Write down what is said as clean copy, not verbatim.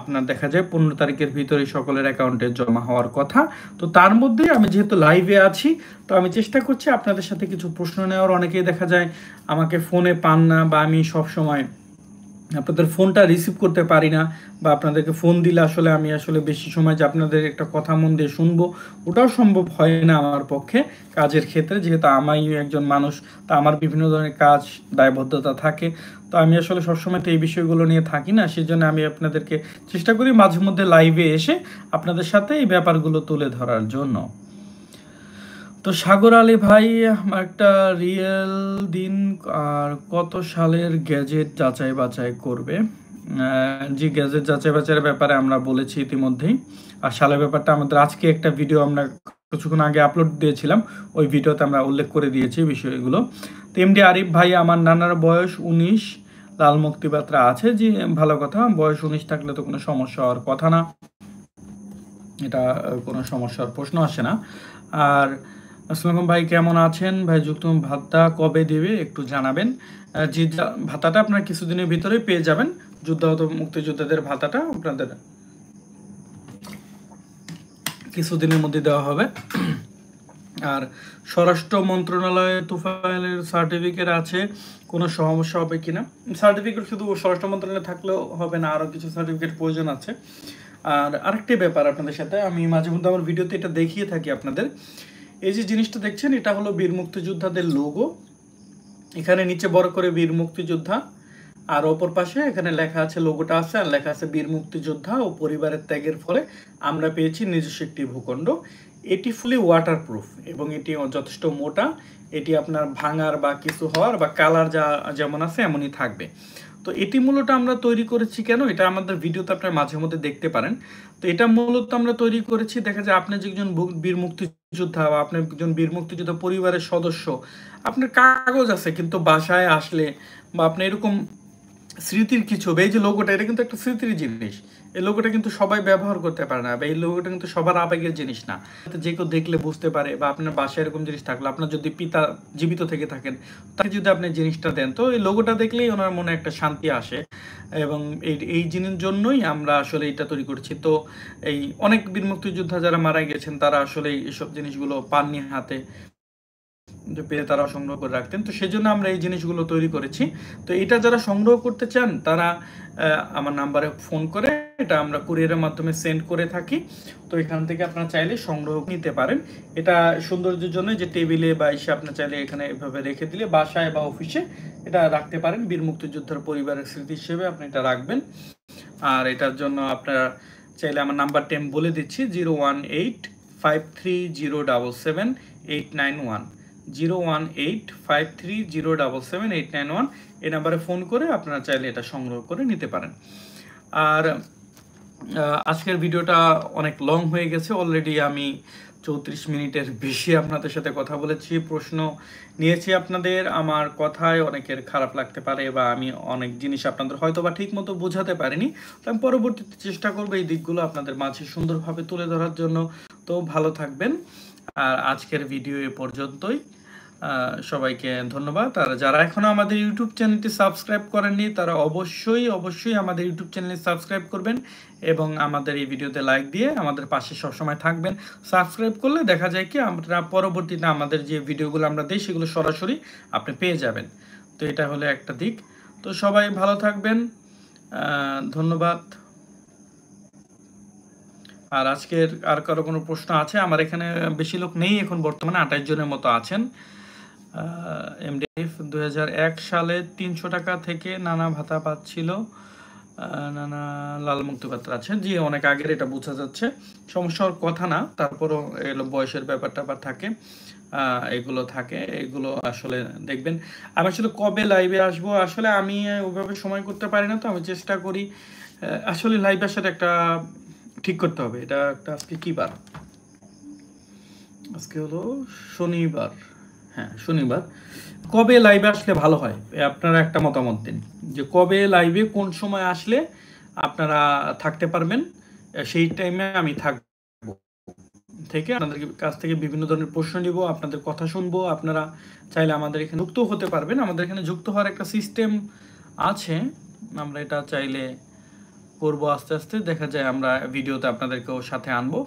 আপনার দেখা যায় 15 তারিখের ভিতরে সকলের অ্যাকাউন্টে জমা হওয়ার কথা। তো তার মধ্যে আমি যেহেতু লাইভে আছি, তো আমি চেষ্টা করছি আপনাদের সাথে কিছু প্রশ্ন নেওয়ার। অনেকেই দেখা যায় আমাকে ফোনে পান না, বা আমি সবসময় আপনাদের ফোনটা রিসিভ করতে পারি না, বা আপনাদেরকে ফোন দিলে আসলে আমি বেশি সময় যে আপনাদের একটা কথা মন দিয়ে শুনবো, ওটাও সম্ভব হয় না আমার পক্ষে কাজের ক্ষেত্রে, যেহেতু আমি একজন মানুষ। তা আমার বিভিন্ন ধরনের কাজ, দায়বদ্ধতা থাকে। তো আমি সবসময় তো এই বিষয়গুলো নিয়ে থাকি না, সেজন্য আমি আপনাদেরকে চেষ্টা করি মাঝে মধ্যে লাইভে এসে আপনাদের সাথে এই ব্যাপারগুলো তুলে ধরার জন্য। তো সাগর আলী ভাই, আমার একটা রিয়েল দিন আর কত সালের গ্যাজেট যাচাই বাছাই করবে? জি, গ্যাজেট যাচাই বাছাইয়ের ব্যাপারে আমরা বলেছি ইতিমধ্যেই। আর সালের ব্যাপারটা আমাদের আজকে একটা ভিডিও আমরা কিছুক্ষণ আগে আপলোড দিয়েছিলাম, ওই ভিডিওতে আমরা উল্লেখ করে দিয়েছি বিষয়গুলো। তো এমডি আরিফ ভাই, আমার নানার বয়স 19, লাল মুক্তিবাত্রা আছে। জি, ভালো কথা। বয়স 19 থাকলে তো কোনো সমস্যা হওয়ার কথা না, এটা কোনো সমস্যার প্রশ্ন আসে না। আর আসসালাম ভাই, কেমন আছেন ভাই? যুক্ত ভাতা কবে দেবে একটু জানাবেন। যে ভাতাটা আপনার কিছুদিনের ভিতরে পেয়ে যাবেন, যুদ্ধাহত মুক্তিযোদ্ধাদের ভাতাটা আপনাদের কিছুদিনের মধ্যে দেওয়া হবে। আর স্বরাষ্ট্র মন্ত্রণালয়ে তুফাইলের সার্টিফিকেট আছে, কোনো সমস্যা হবে কিনা? সার্টিফিকেট শুধু স্বরাষ্ট্র মন্ত্রণালয়ে থাকলেও হবে না, আরও কিছু সার্টিফিকেট প্রয়োজন আছে। আর আরেকটি ব্যাপার আপনাদের সাথে আমি মাঝে মধ্যে আমার ভিডিওতে এটা দেখিয়ে থাকি আপনাদের। এই যে জিনিসটা দেখছেন, এটা হলো বীর মুক্তিযোদ্ধাদের লোগো। এখানে নিচে বড় করে বীর মুক্তিযোদ্ধা, আর অপর পাশে এখানে লেখা আছে, লোগোটা আছে আর লেখা আছে বীর মুক্তিযোদ্ধা ও পরিবারের ত্যাগের ফলে আমরা পেয়েছি নিজস্ব একটি ভূখণ্ড। এটি ফুলি ওয়াটারপ্রুফ এবং এটি যথেষ্ট মোটা। এটি আপনার ভাঙার বা কিছু হওয়ার বা কালার যেমন আছে এমনই থাকবে। তো এটি মূলত আমরা তৈরি করেছি কেন, এটা আমাদের ভিডিওতে আপনার মাঝে মধ্যে দেখতে পারেন। তো এটা মূলত আমরা তৈরি করেছি, দেখা যায় আপনি যে একজন বীর মুক্তিযোদ্ধা বা আপনি একজন বীর মুক্তিযোদ্ধা পরিবারের সদস্য, আপনার কাগজ আছে কিন্তু বাসায় আসলে বা আপনি এরকম স্মৃতির কিছু, এই যে লোগোটা, এটা কিন্তু একটা স্মৃতির জিনিস। এই লোগোটা কিন্তু সবাই ব্যবহার করতে পারে না, বা এই লোগোটা কিন্তু সবার আবেগের জিনিস না। যে কেউ দেখলে বুঝতে পারে, বা আপনার বাসায় এরকম জিনিস থাকলে, আপনার যদি পিতা জীবিত থেকে থাকেন, তাকে যদি আপনি জিনিসটা দেন, তো এই লোগোটা দেখলেই ওনার মনে একটা শান্তি আসে। এবং এই জিনিসের জন্যই আমরা এটা তৈরি করছি। তো এই অনেক বীর মুক্তিযোদ্ধা যারা মারা গেছেন, তারা এইসব জিনিসগুলো পাননি হাতে, পেয়ে তারা সংগ্রহ করে রাখতেন। তো সেজন্য আমরা এই জিনিসগুলো তৈরি করেছি। তো এটা যারা সংগ্রহ করতে চান, তারা আমার নাম্বারে ফোন করে, এটা আমরা কুরিয়ারের মাধ্যমে সেন্ড করে থাকি। তো এখান থেকে আপনারা চাইলে সংগ্রহ নিতে পারেন। এটা সৌন্দর্যের জন্য যে টেবিলে বা এসে আপনার চাইলে এখানে এভাবে রেখে দিলে, বাসায় বা অফিসে এটা রাখতে পারেন। বীর মুক্তিযোদ্ধার পরিবারের স্মৃতি হিসেবে আপনি এটা রাখবেন। আর এটার জন্য আপনারা চাইলে আমার নাম্বারটি আমি বলে দিচ্ছি, 01853077891, 01853077891। এই নাম্বারে ফোন করে আপনারা চাইলে এটা সংগ্রহ করে নিতে পারেন। আর আজকের ভিডিওটা অনেক লং হয়ে গেছে অলরেডি, আমি 34 মিনিটের বেশি আপনাদের সাথে কথা বলেছি, প্রশ্ন নিয়েছি আপনাদের। আমার কথায় অনেকের খারাপ লাগতে পারে, বা আমি অনেক জিনিস আপনাদের হয়তো বা ঠিক মতো বোঝাতে পারিনি। তো আমি পরবর্তীতে চেষ্টা করবো এই দিকগুলো আপনাদের মাঝে সুন্দরভাবে তুলে ধরার জন্য। তো ভালো থাকবেন। আর আজকের ভিডিও এ পর্যন্তই। সবাইকে ধন্যবাদ। আর যারা এখনো আমাদের ইউটিউব চ্যানেলটি সাবস্ক্রাইব করেননি, তারা অবশ্যই আমাদের ইউটিউব চ্যানেলে সাবস্ক্রাইব করবেন এবং আমাদের এই ভিডিওতে লাইক দিয়ে আমাদের পাশে সবসময় থাকবেন। সাবস্ক্রাইব করলে দেখা যায় কি, আমরা পরবর্তীতে আমাদের যে ভিডিওগুলো আমরা দিই, সেগুলো সরাসরি আপনি পেয়ে যাবেন। তো এটা হলো একটা দিক। তো সবাই ভালো থাকবেন, ধন্যবাদ। আর আজকের আর কারো কোনো প্রশ্ন আছে? আমার এখানে বেশি লোক নেই এখন, বর্তমানে 28 জনের মতো আছেন। এমডিএফ 2001 সালে 300 টাকা থেকে নানা ভাতা পাচ্ছিল, নানা লাল মুক্তিপত্র আছে। জি, অনেক আগের, এটা বোঝা যাচ্ছে, সমস্যার কথা না। তারপরও এগুলো বয়সের ব্যাপারটা থাকে, এগুলো থাকে, এগুলো দেখবেন। আমি কবে লাইভে আসবো, আমি ওইভাবে সময় করতে পারি না। তো আমি চেষ্টা করি লাইভ আসার একটা ঠিক করতে হবে। এটা একটা, আজকে কি বার? আজকে হলো শনিবার। হ্যাঁ, শনিবার। কবে লাইভে আসলে ভালো হয়, আপনারা একটা মতামত দিন, যে কবে লাইভে কোন সময় আসলে আপনারা থাকতে পারবেন। সেই টাইমে আমি থাকবো, থেকে আপনাদের কাছ থেকে বিভিন্ন ধরনের প্রশ্ন নিব, আপনাদের কথা শুনবো। আপনারা চাইলে আমাদের এখানে যুক্ত হতে পারবেন। আমাদের এখানে যুক্ত হওয়ার একটা সিস্টেম আছে, আমরা এটা চাইলে করব আস্তে আস্তে, দেখা যায় আমরা ভিডিওতে আপনাদেরকেও সাথে আনবো।